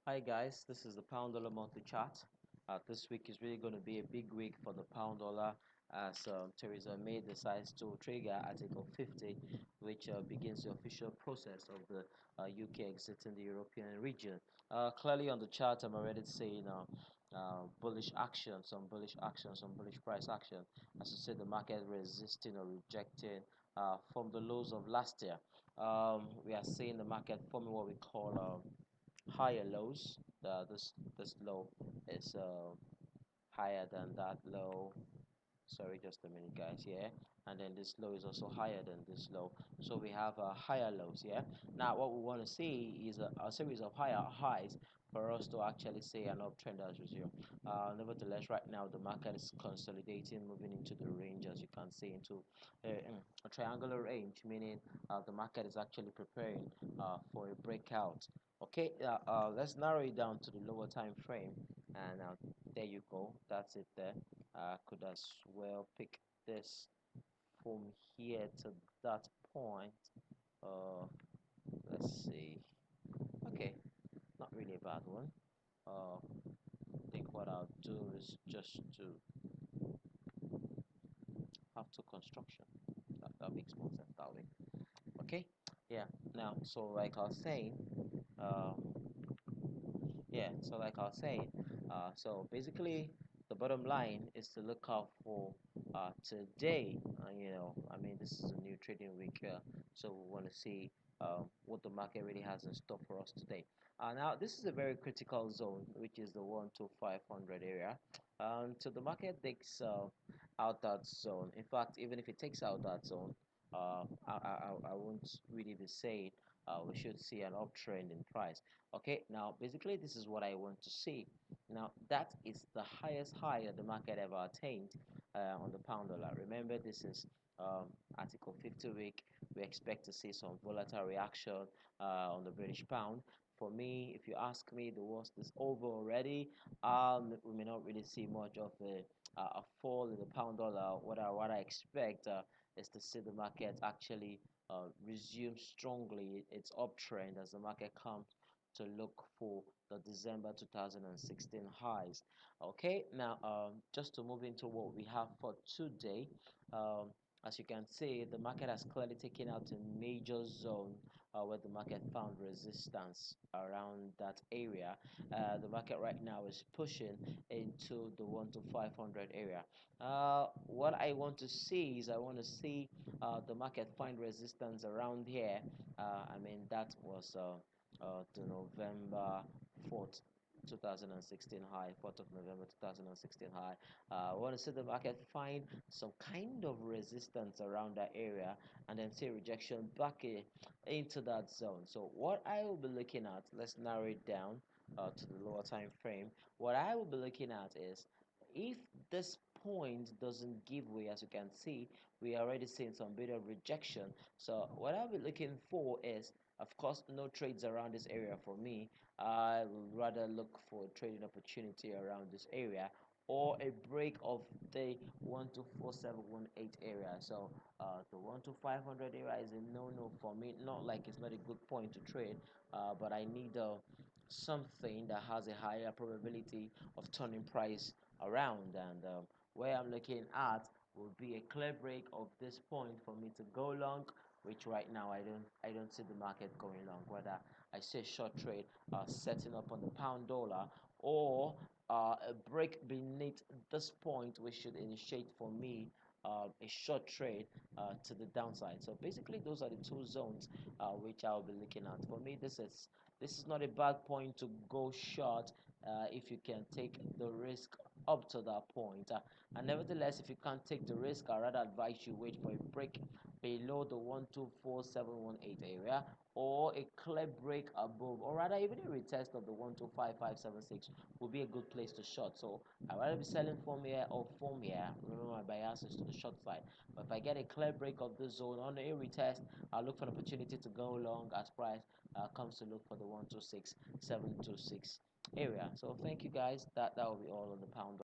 Hi guys, this is the pound dollar monthly chart. This week is really going to be a big week for the pound dollar as Theresa May decides to trigger Article 50, which begins the official process of the UK exiting the European region. Clearly on the chart, I'm already saying bullish action, some bullish action, some bullish price action. As you said, the market resisting or rejecting from the lows of last year. We are seeing the market forming what we call higher lows. This low is higher than that low. Sorry, just a minute, guys. Yeah, and then this low is also higher than this low. So we have higher lows. Yeah. Now what we want to see is a series of higher highs for us to actually say an uptrend has resumed. Nevertheless, right now the market is consolidating, moving into the range, as you can see, into a triangular range, meaning the market is actually preparing for a breakout. Okay, let's narrow it down to the lower time frame, and there you go. That's it there. Could as well pick this from here to that point. Uh, let's see. Okay, not really a bad one. I think what I'll do is just to have to construction. That makes more sense that way. Okay, yeah. Now, so like I was saying, so basically the bottom line is to look out for today. I mean, this is a new trading week here, so we want to see what the market really has in store for us today. Now this is a very critical zone, which is the 1 to 500 area. So the market takes out that zone. In fact, even if it takes out that zone, I won't really be saying we should see an uptrend in price. Okay, now basically this is what I want to see. Now that is the highest high that the market ever attained on the pound dollar. Remember, this is article 50 week. We expect to see some volatile reaction on the British pound. For me, if you ask me, the worst is over already. We may not really see much of a fall in the pound dollar. What I expect is to see the market actually resume strongly its uptrend as the market comes to look for the December 2016 highs. Okay, now just to move into what we have for today. As you can see, the market has clearly taken out a major zone where the market found resistance around that area. The market right now is pushing into the 1 to 500 area. What I want to see is I want to see the market find resistance around here. I mean, that was the November 4th 2016 high, 4th of November 2016 high. I want to see the market find some kind of resistance around that area and then see rejection back into that zone. So what I will be looking at, let's narrow it down to the lower time frame. What I will be looking at is if this point doesn't give way, as you can see, we are already seeing some bit of rejection. So what I'll be looking for is, of course, no trades around this area for me. I would rather look for a trading opportunity around this area or a break of the 1 to 4718 area. So the 1 to 500 area is a no for me. Not like it's not a good point to trade, but I need something that has a higher probability of turning price around, and where I'm looking at will be a clear break of this point for me to go long, which right now I don't see the market going long. Whether I see a short trade setting up on the pound dollar or a break beneath this point, which should initiate for me a short trade to the downside. So basically those are the two zones which I'll be looking at. For me, this is not a bad point to go short if you can take the risk up to that point. And nevertheless, if you can't take the risk, I rather advise you wait for a break below the 124718 area or a clear break above, or rather even a retest of the 125576 would be a good place to short. So I'd rather be selling from here or from here. Remember, my bias is to the short side, but if I get a clear break of the zone on a retest, I'll look for an opportunity to go long as price comes to look for the 126726 area. So thank you guys. That will be all on the pound.